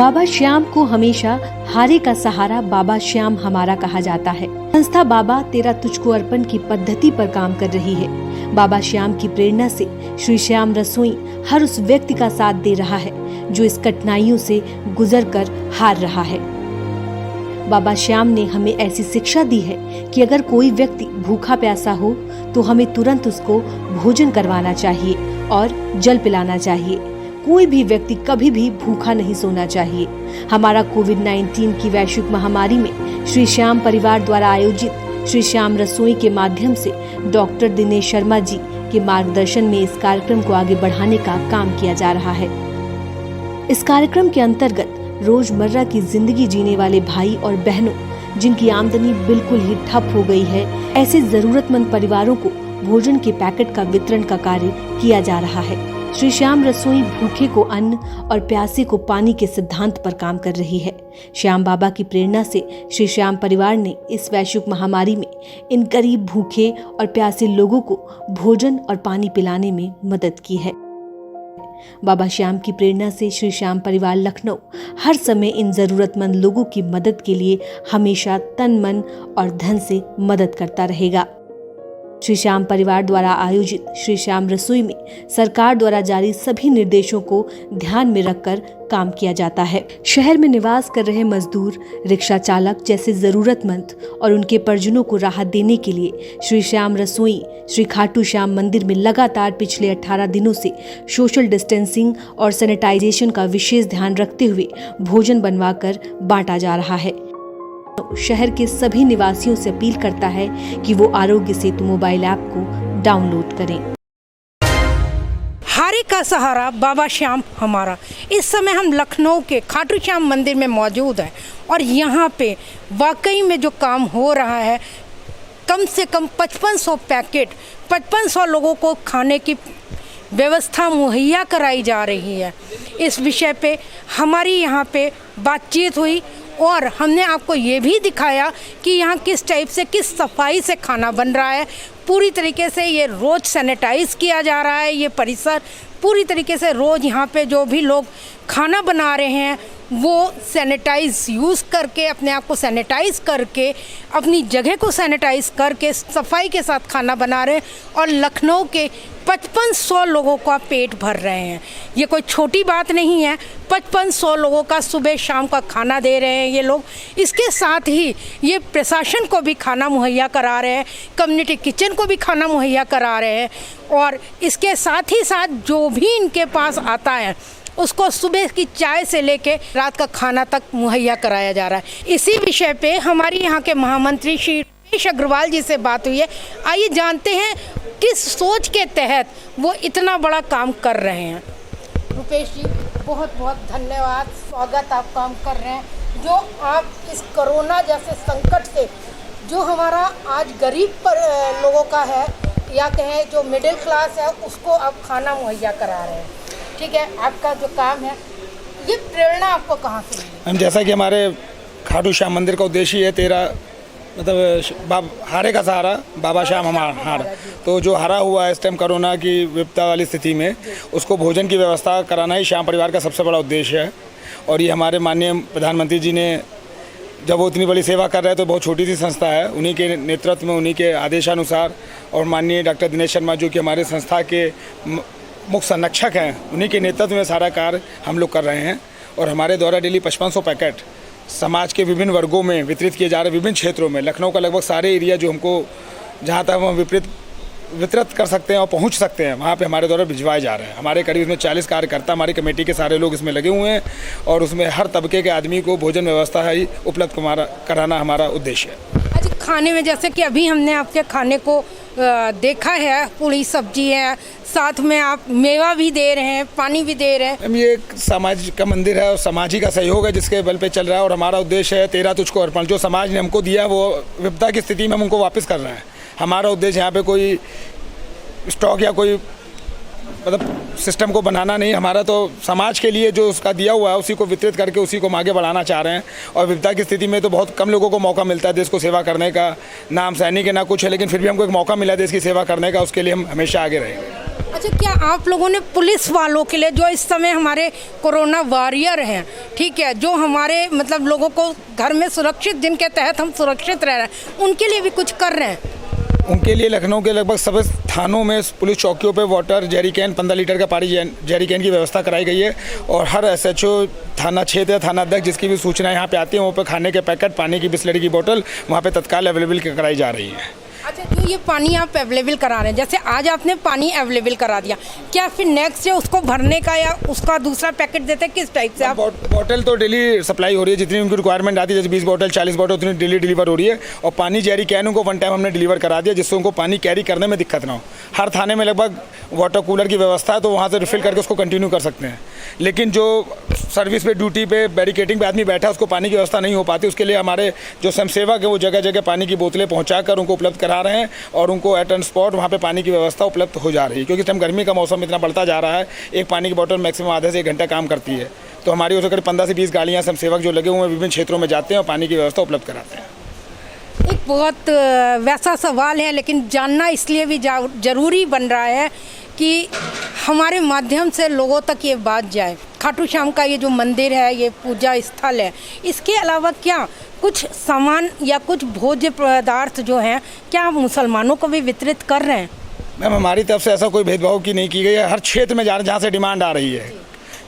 बाबा श्याम को हमेशा हारे का सहारा बाबा श्याम हमारा कहा जाता है। संस्था बाबा तेरा तुझको अर्पण की पद्धति पर काम कर रही है। बाबा श्याम की प्रेरणा से श्री श्याम रसोई हर उस व्यक्ति का साथ दे रहा है जो इस कठिनाइयों से गुजर कर हार रहा है। बाबा श्याम ने हमें ऐसी शिक्षा दी है कि अगर कोई व्यक्ति भूखा प्यासा हो तो हमें तुरंत उसको भोजन करवाना चाहिए और जल पिलाना चाहिए। कोई भी व्यक्ति कभी भी भूखा नहीं सोना चाहिए। हमारा कोविड-19 की वैश्विक महामारी में श्री श्याम परिवार द्वारा आयोजित श्री श्याम रसोई के माध्यम से डॉक्टर दिनेश शर्मा जी के मार्गदर्शन में इस कार्यक्रम को आगे बढ़ाने का काम किया जा रहा है। इस कार्यक्रम के अंतर्गत रोजमर्रा की जिंदगी जीने वाले भाई और बहनों जिनकी आमदनी बिल्कुल ही ठप हो गई है, ऐसे जरूरतमंद परिवारों को भोजन के पैकेट का वितरण का कार्य किया जा रहा है। श्री श्याम रसोई भूखे को अन्न और प्यासे को पानी के सिद्धांत पर काम कर रही है। श्याम बाबा की प्रेरणा से श्री श्याम परिवार ने इस वैश्विक महामारी में इन गरीब भूखे और प्यासे लोगों को भोजन और पानी पिलाने में मदद की है। बाबा श्याम की प्रेरणा से श्री श्याम परिवार लखनऊ हर समय इन जरूरतमंद लोगों की मदद के लिए हमेशा तन मन और धन से मदद करता रहेगा। श्री श्याम परिवार द्वारा आयोजित श्री श्याम रसोई में सरकार द्वारा जारी सभी निर्देशों को ध्यान में रखकर काम किया जाता है। शहर में निवास कर रहे मजदूर, रिक्शा चालक जैसे जरूरतमंद और उनके परिजनों को राहत देने के लिए श्री श्याम रसोई श्री खाटू श्याम मंदिर में लगातार पिछले 18 दिनों से सोशल डिस्टेंसिंग और सैनिटाइजेशन का विशेष ध्यान रखते हुए भोजन बनवाकर बांटा जा रहा है। शहर के सभी निवासियों से अपील करता है कि वो आरोग्य सेतु मोबाइल ऐप को डाउनलोड करें। हारे का सहारा बाबा श्याम हमारा। इस समय हम लखनऊ के खाटू श्याम मंदिर में मौजूद हैं और यहाँ पे वाकई में जो काम हो रहा है, कम से कम 5500 पैकेट 5500 लोगों को खाने की व्यवस्था मुहैया कराई जा रही है। इस विषय पे हमारी यहाँ पे बातचीत हुई और हमने आपको ये भी दिखाया कि यहाँ किस टाइप से, किस सफाई से खाना बन रहा है। पूरी तरीके से ये रोज़ सैनिटाइज़ किया जा रहा है। ये परिसर पूरी तरीके से रोज़ यहाँ पे जो भी लोग खाना बना रहे हैं वो सैनिटाइज़ यूज़ करके, अपने आप को सैनिटाइज़ करके, अपनी जगह को सैनिटाइज़ करके सफाई के साथ खाना बना रहे हैं और लखनऊ के 5500 लोगों का पेट भर रहे हैं। ये कोई छोटी बात नहीं है। 5500 लोगों का सुबह शाम का खाना दे रहे हैं ये लोग। इसके साथ ही ये प्रशासन को भी खाना मुहैया करा रहे हैं, कम्युनिटी किचन को भी खाना मुहैया करा रहे हैं और इसके साथ ही साथ जो भी इनके पास आता है उसको सुबह की चाय से लेके रात का खाना तक मुहैया कराया जा रहा है। इसी विषय पे हमारी यहाँ के महामंत्री श्री रुपेश अग्रवाल जी से बात हुई है। आइए जानते हैं किस सोच के तहत वो इतना बड़ा काम कर रहे हैं। रुपेश जी, बहुत बहुत धन्यवाद, स्वागत आपका हम कर रहे हैं। जो आप इस कोरोना जैसे संकट से जो हमारा आज गरीब लोगों का है या कहें जो मिडिल क्लास है उसको आप खाना मुहैया करा रहे हैं, ठीक है। आपका जो काम है, ये प्रेरणा आपको कहाँ से मिली? हम जैसा कि हमारे खाटू श्याम मंदिर का उद्देश्य है तेरा मतलब हारे का सहारा बाबा श्याम हमारा हार। तो जो हारा हुआ है इस टाइम कोरोना की विपदा वाली स्थिति में, उसको भोजन की व्यवस्था कराना ही श्याम परिवार का सबसे बड़ा उद्देश्य है। और ये हमारे माननीय प्रधानमंत्री जी ने जब वो इतनी बड़ी सेवा कर रहे हैं तो बहुत छोटी सी संस्था है, उन्हीं के नेतृत्व में, उन्हीं के आदेशानुसार और माननीय डॉक्टर दिनेश शर्मा जो कि हमारे संस्था के मुख्य संरक्षक हैं, उन्हीं के नेतृत्व में सारा कार्य हम लोग कर रहे हैं। और हमारे द्वारा डेली 5500 पैकेट समाज के विभिन्न वर्गों में वितरित किए जा रहे हैं। विभिन्न क्षेत्रों में लखनऊ का लगभग सारे एरिया जो हमको जहाँ तक हम वितरित कर सकते हैं और पहुँच सकते हैं वहाँ पे हमारे द्वारा भिजवाए जा रहे हैं। हमारे करीब इसमें 40 कार्यकर्ता, हमारी कमेटी के सारे लोग इसमें लगे हुए हैं और उसमें हर तबके के आदमी को भोजन व्यवस्था ही उपलब्ध कराना हमारा उद्देश्य है। अच्छा, खाने में जैसे कि अभी हमने आपके खाने को देखा है, पूरी सब्जी है, साथ में आप मेवा भी दे रहे हैं, पानी भी दे रहे हैं। ये एक समाज का मंदिर है और समाज ही का सहयोग है जिसके बल पे चल रहा है। और हमारा उद्देश्य है तेरा तुझको अर्पण। जो समाज ने हमको दिया वो विपदा की स्थिति में हम उनको वापस कर रहे हैं। हमारा उद्देश्य यहाँ पे कोई स्टॉक या कोई मतलब सिस्टम को बनाना नहीं, हमारा तो समाज के लिए जो उसका दिया हुआ है उसी को वितरित करके उसी को हम आगे बढ़ाना चाह रहे हैं। और विपदा की स्थिति में तो बहुत कम लोगों को मौका मिलता है देश को सेवा करने का, ना हम सैनिक है ना कुछ है, लेकिन फिर भी हमको एक मौका मिला देश की सेवा करने का, उसके लिए हम हमेशा आगे रहेंगे। अच्छा, क्या आप लोगों ने पुलिस वालों के लिए जो इस समय हमारे कोरोना वॉरियर हैं, ठीक है, जो हमारे मतलब लोगों को घर में सुरक्षित, जिनके तहत हम सुरक्षित रह रहे हैं, उनके लिए भी कुछ कर रहे हैं? उनके लिए लखनऊ के लगभग सभी थानों में पुलिस चौकियों पे वाटर जेरी कैन 15 लीटर का पानी जेरी कैन की व्यवस्था कराई गई है। और हर SHO थाना क्षेत्र या थाना अध्यक्ष जिसकी भी सूचना यहाँ पे आती है, वहाँ पे खाने के पैकेट, पानी की बिस्लरी की बोतल वहाँ पे तत्काल अवेलेबल कराई जा रही है। अच्छा, जो ये पानी आप अवेलेबल करा रहे हैं, जैसे आज आपने पानी अवेलेबल करा दिया, क्या फिर नेक्स्ट डे उसको भरने का या उसका दूसरा पैकेट देते हैं, किस टाइप से आप? बोतल तो डेली सप्लाई हो रही है, जितनी उनकी रिक्वायरमेंट आती है, जैसे 20 बोतल 40 बोतल उतनी डेली डिलीवर हो रही है। और पानी जेरी कैन उनको वन टाइम हमने डिलीवर करा दिया, जिससे उनको पानी कैरी करने में दिक्कत ना हो। हर थाने में लगभग वाटर कूलर की व्यवस्था है, तो वहाँ से रिफिल करके उसको कंटिन्यू कर सकते हैं। लेकिन जो सर्विस पे, ड्यूटी पे, बैरिकेटिंग पे आदमी बैठा है, उसको पानी की व्यवस्था नहीं हो पाती, उसके लिए हमारे जो स्वयंसेवक है वो जगह जगह पानी की बोतलें पहुँचाकर उनको उपलब्ध करा रहे हैं और उनको एट एंड स्पॉट वहाँ पे पानी की व्यवस्था उपलब्ध हो जा रही है। क्योंकि इस टाइम गर्मी का मौसम इतना बढ़ता जा रहा है, एक पानी की बोतल मैक्सिमम आधे से 1 घंटा काम करती है। तो हमारी उससे करीब 15 से 20 गाड़ियाँ स्वयंसेवक जो लगे हुए हैं विभिन्न क्षेत्रों में जाते हैं और पानी की व्यवस्था उपलब्ध कराते हैं। एक बहुत वैसा सवाल है, लेकिन जानना इसलिए भी ज़रूरी बन रहा है कि हमारे माध्यम से लोगों तक ये बात जाए। खाटू श्याम का ये जो मंदिर है, ये पूजा स्थल है, इसके अलावा क्या कुछ सामान या कुछ भोज्य पदार्थ जो हैं, क्या आप मुसलमानों को भी वितरित कर रहे हैं? मैम, हमारी तरफ से ऐसा कोई भेदभाव की नहीं की गई है। हर क्षेत्र में जहाँ से डिमांड आ रही है,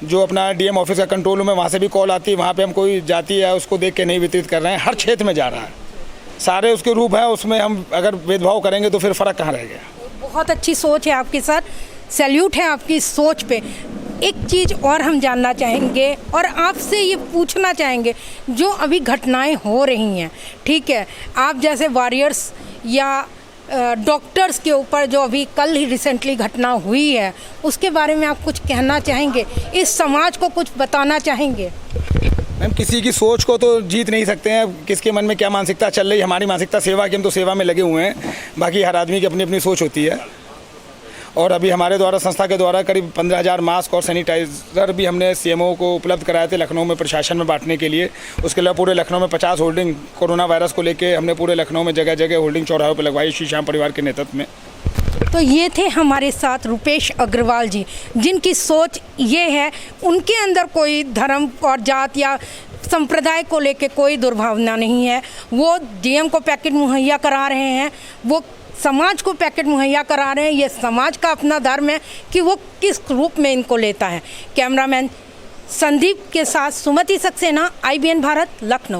जो अपना DM ऑफिस का कंट्रोल रूम है, वहाँ से भी कॉल आती है, वहाँ पे हम कोई जाति है उसको देख के नहीं वितरित कर रहे हैं। हर क्षेत्र में जा रहा है, सारे उसके रूप है, उसमें हम अगर भेदभाव करेंगे तो फिर फ़र्क कहाँ रहेगा। बहुत अच्छी सोच है आपकी सर, सैल्यूट है आपकी सोच पे। एक चीज़ और हम जानना चाहेंगे और आपसे ये पूछना चाहेंगे, जो अभी घटनाएं हो रही हैं, ठीक है, आप जैसे वॉरियर्स या डॉक्टर्स के ऊपर जो अभी कल ही रिसेंटली घटना हुई है, उसके बारे में आप कुछ कहना चाहेंगे, इस समाज को कुछ बताना चाहेंगे? मैम, किसी की सोच को तो जीत नहीं सकते हैं, किसके मन में क्या मानसिकता चल रही है। हमारी मानसिकता सेवा की, हम तो सेवा में लगे हुए हैं, बाकी हर आदमी की अपनी अपनी सोच होती है। और अभी हमारे द्वारा, संस्था के द्वारा करीब 15,000 मास्क और सैनिटाइज़र भी हमने CMO को उपलब्ध कराए थे लखनऊ में प्रशासन में बांटने के लिए। उसके अलावा पूरे लखनऊ में 50 होल्डिंग कोरोना वायरस को लेके हमने पूरे लखनऊ में जगह जगह होल्डिंग चौराहों पर लगवाई श्री श्याम परिवार के नेतृत्व में। तो ये थे हमारे साथ रुपेश अग्रवाल जी, जिनकी सोच ये है, उनके अंदर कोई धर्म और जात या संप्रदाय को लेके कोई दुर्भावना नहीं है। वो DM को पैकेट मुहैया करा रहे हैं, वो समाज को पैकेट मुहैया करा रहे हैं। ये समाज का अपना धर्म है कि वो किस रूप में इनको लेता है। कैमरामैन संदीप के साथ सुमति सक्सेना, IBN भारत, लखनऊ।